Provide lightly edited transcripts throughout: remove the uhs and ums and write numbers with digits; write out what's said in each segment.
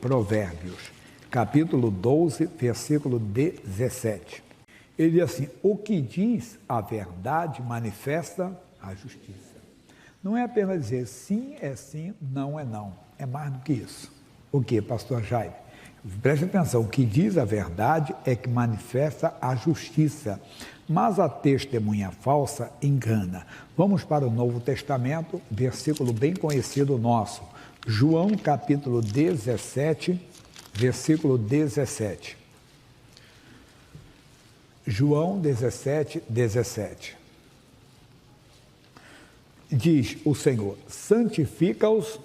Provérbios, capítulo 12, versículo 17. Ele diz assim: o que diz a verdade manifesta a justiça. Não é apenas dizer sim é sim, não é não. É mais do que isso. O que, pastor Jaime? Preste atenção, o que diz a verdade é que manifesta a justiça, mas a testemunha falsa engana. Vamos para o Novo Testamento, versículo bem conhecido nosso, João capítulo 17, versículo 17. João 17, 17. Diz o Senhor: santifica-os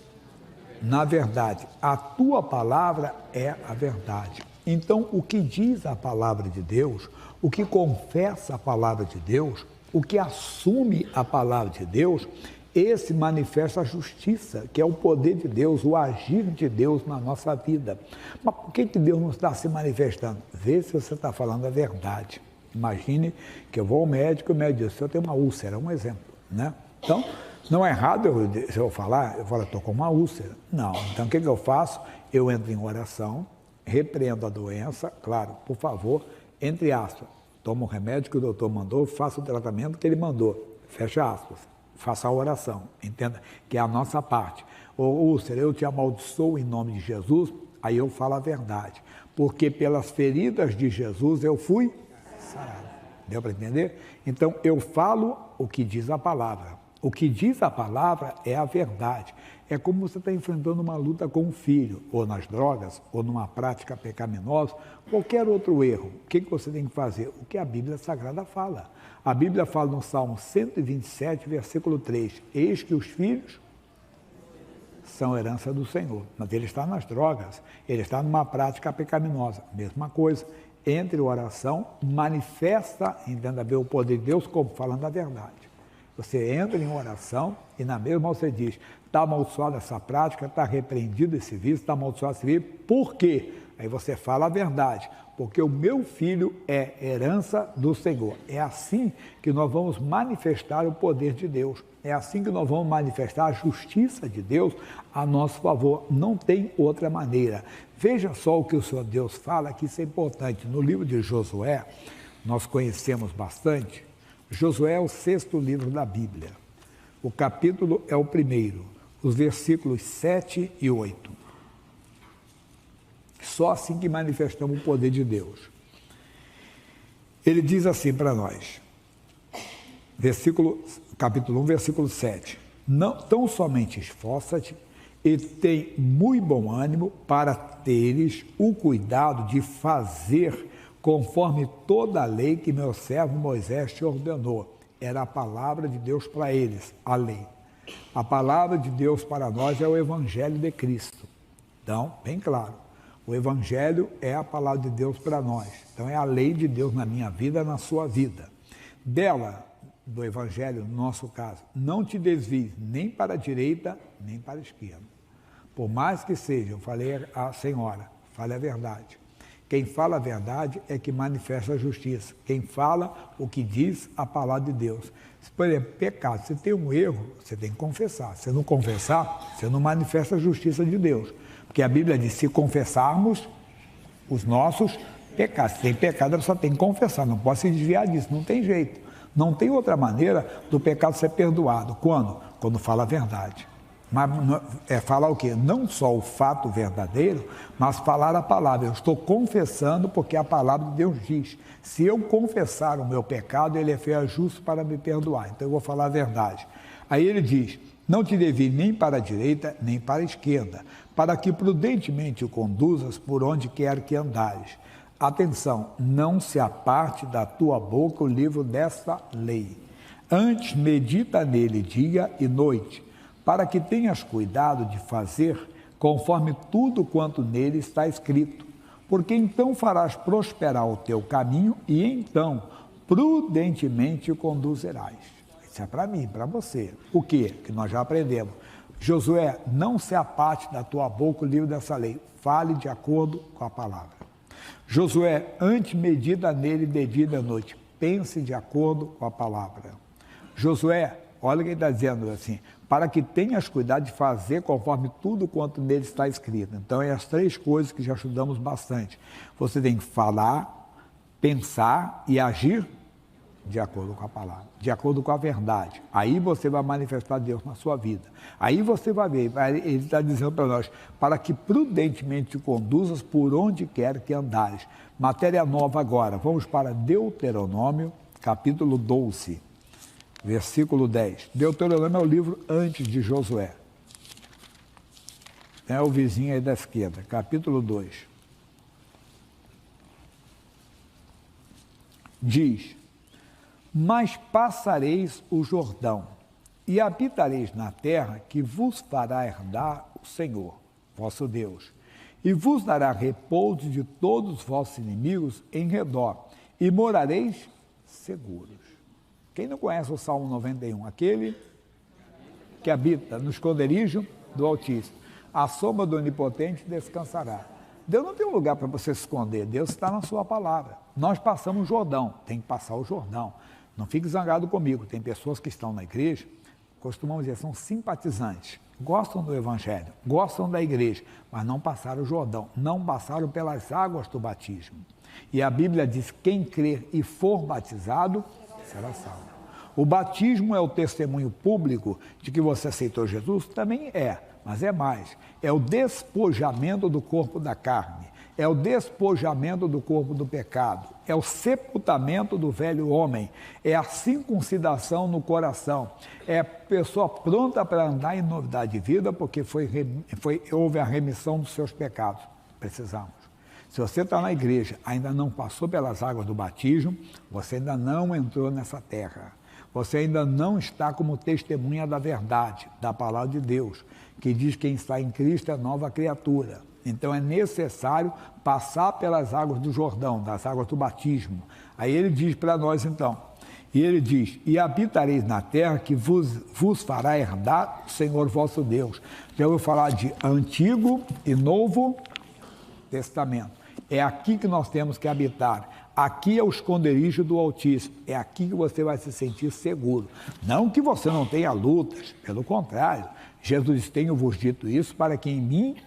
na verdade, a tua palavra é a verdade. Então, o que diz a palavra de Deus, o que confessa a palavra de Deus, o que assume a palavra de Deus, esse manifesta a justiça, que é o poder de Deus, o agir de Deus na nossa vida. Mas por que Deus não está se manifestando? Vê se você está falando a verdade. Imagine que eu vou ao médico e o médico diz: eu tenho uma úlcera, um exemplo, né? Então, não é errado se eu falar, estou com uma úlcera. Não, então o que eu faço? Eu entro em oração, repreendo a doença, claro, por favor, entre aspas, tomo o remédio que o doutor mandou, faço o tratamento que ele mandou, fecha aspas, faça a oração, entenda que é a nossa parte. Ô úlcera, eu te amaldiçoo em nome de Jesus, aí eu falo a verdade, porque pelas feridas de Jesus eu fui sarado. Deu para entender? Então eu falo o que diz a palavra. O que diz a palavra é a verdade. É como você está enfrentando uma luta com um filho, ou nas drogas, ou numa prática pecaminosa, qualquer outro erro. O que você tem que fazer? O que a Bíblia Sagrada fala. A Bíblia fala no Salmo 127, versículo 3, eis que os filhos são herança do Senhor. Mas ele está nas drogas, ele está numa prática pecaminosa. Mesma coisa, entre oração, manifesta, entenda bem, o poder de Deus como falando a verdade. Você entra em oração e na mesma você diz: está amaldiçoada essa prática, está repreendido esse vício, está amaldiçoado esse vício, por quê? Aí você fala a verdade, porque o meu filho é herança do Senhor. É assim que nós vamos manifestar o poder de Deus, é assim que nós vamos manifestar a justiça de Deus a nosso favor, não tem outra maneira. Veja só o que o Senhor Deus fala, que isso é importante. No livro de Josué, nós conhecemos bastante. Josué é o 6º livro da Bíblia. O capítulo é o 1º, os versículos 7 e 8. Só assim que manifestamos o poder de Deus. Ele diz assim para nós, capítulo 1, versículo 7. Não, tão somente esforça-te e tem muito bom ânimo para teres o cuidado de fazer conforme toda a lei que meu servo Moisés te ordenou. Era a palavra de Deus para eles, a lei. A palavra de Deus para nós é o Evangelho de Cristo. Então, bem claro, o Evangelho é a palavra de Deus para nós. Então, é a lei de Deus na minha vida, na sua vida. Dela, do Evangelho, no nosso caso, não te desvies nem para a direita, nem para a esquerda. Por mais que seja, eu falei à senhora, fale a verdade. Quem fala a verdade é que manifesta a justiça. Quem fala o que diz a palavra de Deus. Se, por exemplo, pecado, você tem um erro, você tem que confessar. Se não confessar, você não manifesta a justiça de Deus. Porque a Bíblia diz: se confessarmos os nossos pecados. Se tem pecado, você tem que confessar, não pode se desviar disso, não tem jeito. Não tem outra maneira do pecado ser perdoado. Quando? Quando fala a verdade. Mas falar o quê? Não só o fato verdadeiro, mas falar a palavra. Eu estou confessando porque a palavra de Deus diz: se eu confessar o meu pecado, ele é fiel e justo para me perdoar. Então eu vou falar a verdade. Aí ele diz: não te desvie nem para a direita, nem para a esquerda, para que prudentemente o conduzas por onde quer que andares. Atenção, não se aparte da tua boca o livro desta lei. Antes medita nele dia e noite, para que tenhas cuidado de fazer conforme tudo quanto nele está escrito, porque então farás prosperar o teu caminho e então prudentemente o conduzirás. Isso é para mim, para você. O quê? Que nós já aprendemos. Josué, não se aparte da tua boca o livro dessa lei, fale de acordo com a palavra. Josué, antes medita nele de dia e de noite, pense de acordo com a palavra. Josué, olha o que ele está dizendo assim: para que tenhas cuidado de fazer conforme tudo quanto nele está escrito. Então, é as 3 coisas que já estudamos bastante. Você tem que falar, pensar e agir de acordo com a palavra, de acordo com a verdade. Aí você vai manifestar Deus na sua vida. Aí você vai ver, ele está dizendo para nós, para que prudentemente te conduzas por onde quer que andares. Matéria nova agora, vamos para Deuteronômio, capítulo 12, versículo 10. Deuteronômio é o livro antes de Josué. É o vizinho aí da esquerda, capítulo 2. Diz: mas passareis o Jordão, e habitareis na terra que vos fará herdar o Senhor, vosso Deus, e vos dará repouso de todos os vossos inimigos em redor, e morareis seguros. Quem não conhece o Salmo 91? Aquele que habita no esconderijo do Altíssimo, à sombra do Onipotente descansará. Deus não tem um lugar para você se esconder, Deus está na sua palavra. Nós passamos o Jordão, tem que passar o Jordão. Não fique zangado comigo, tem pessoas que estão na igreja, costumamos dizer, são simpatizantes, gostam do evangelho, gostam da igreja, mas não passaram o Jordão, não passaram pelas águas do batismo. E a Bíblia diz, quem crer e for batizado, será salvo. O batismo é o testemunho público de que você aceitou Jesus? Também é, mas é mais. É o despojamento do corpo da carne, é o despojamento do corpo do pecado, é o sepultamento do velho homem, é a circuncidação no coração, é a pessoa pronta para andar em novidade de vida, porque houve a remissão dos seus pecados. Precisamos. Se você está na igreja, ainda não passou pelas águas do batismo, você ainda não entrou nessa terra. Você ainda não está como testemunha da verdade, da palavra de Deus, que diz que quem está em Cristo é nova criatura. Então é necessário passar pelas águas do Jordão, das águas do batismo. Aí ele diz para nós então, e ele diz, e habitareis na terra que vos fará herdar o Senhor vosso Deus. Já ouviu falar de Antigo e Novo Testamento. É aqui que nós temos que habitar. Aqui é o esconderijo do Altíssimo. É aqui que você vai se sentir seguro. Não que você não tenha lutas, pelo contrário. Jesus disse, tenho-vos dito isso para que em mim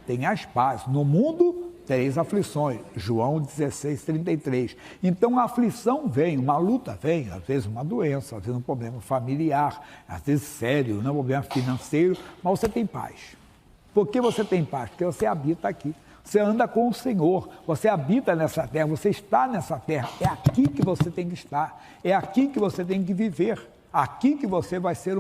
tenhais paz. No mundo tereis aflições. João 16:33. Então a aflição vem, uma luta vem, às vezes uma doença, às vezes um problema familiar, às vezes sério, um problema financeiro, mas você tem paz. Por que você tem paz? Porque você habita aqui. Você anda com o Senhor, você habita nessa terra, você está nessa terra. É aqui que você tem que estar, é aqui que você tem que viver. Aqui que você vai ser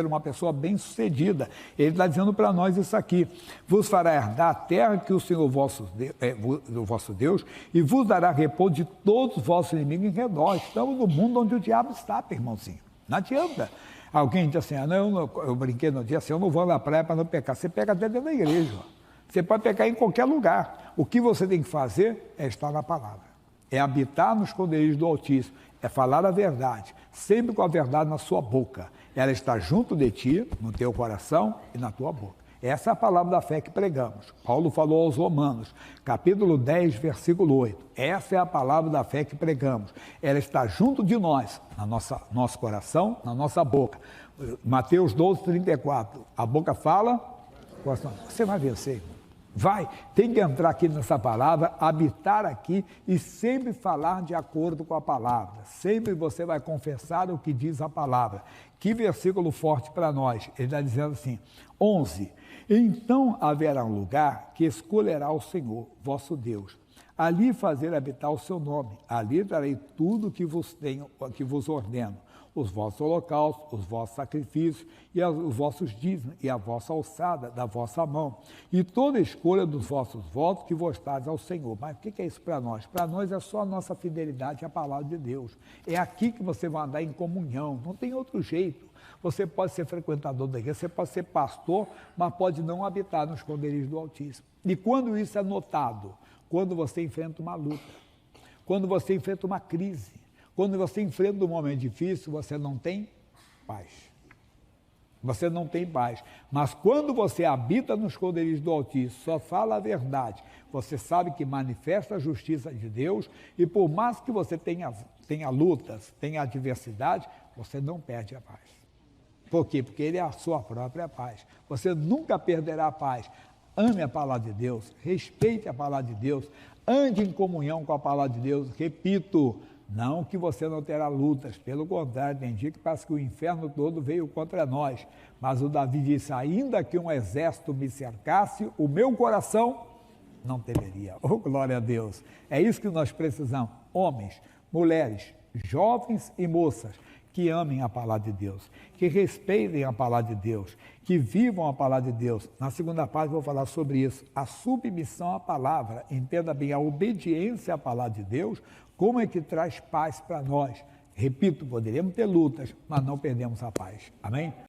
uma pessoa bem-sucedida. Ele está dizendo para nós isso aqui. Vos fará herdar a terra que o Senhor vosso Deus e vos dará repouso de todos os vossos inimigos em redor. Estamos no mundo onde o diabo está, irmãozinho. Não adianta. Alguém diz assim, eu brinquei no dia assim, eu não vou na praia para não pecar. Você pega até dentro da igreja. Você pode pecar em qualquer lugar. O que você tem que fazer é estar na palavra. É habitar nos esconderijos do Altíssimo. É falar a verdade, sempre com a verdade na sua boca. Ela está junto de ti, no teu coração e na tua boca. Essa é a palavra da fé que pregamos. Paulo falou aos Romanos, capítulo 10, versículo 8. Essa é a palavra da fé que pregamos. Ela está junto de nós, na nosso coração, na nossa boca. Mateus 12, 34. A boca fala, o coração. Você vai vencer, irmão. Vai, tem que entrar aqui nessa palavra, habitar aqui e sempre falar de acordo com a palavra. Sempre você vai confessar o que diz a palavra. Que versículo forte para nós. Ele está dizendo assim, 11. Então haverá um lugar que escolherá o Senhor, vosso Deus. Ali fazer habitar o seu nome. Ali darei tudo que vos ordeno. Os vossos holocaustos, os vossos sacrifícios e os vossos dízimos e a vossa alçada da vossa mão. E toda escolha dos vossos votos que vos dades ao Senhor. Mas o que é isso para nós? Para nós é só a nossa fidelidade à palavra de Deus. É aqui que você vai andar em comunhão, não tem outro jeito. Você pode ser frequentador da igreja, você pode ser pastor, mas pode não habitar no esconderijo do Altíssimo. E quando isso é notado? Quando você enfrenta uma luta, quando você enfrenta uma crise, quando você enfrenta um momento difícil, você não tem paz. Você não tem paz. Mas quando você habita nos esconderijos do Altíssimo, só fala a verdade, você sabe que manifesta a justiça de Deus e por mais que você tenha lutas, tenha adversidade, você não perde a paz. Por quê? Porque ele é a sua própria paz. Você nunca perderá a paz. Ame a palavra de Deus, respeite a palavra de Deus, ande em comunhão com a palavra de Deus. Repito, não que você não terá lutas, pelo contrário, tem dia que parece que o inferno todo veio contra nós. Mas o Davi disse, ainda que um exército me cercasse, o meu coração não temeria. Oh, glória a Deus! É isso que nós precisamos, homens, mulheres, jovens e moças, que amem a palavra de Deus, que respeitem a palavra de Deus, que vivam a palavra de Deus. Na segunda parte vou falar sobre isso, a submissão à palavra, entenda bem, a obediência à palavra de Deus, como é que traz paz para nós. Repito, poderíamos ter lutas, mas não perdemos a paz. Amém?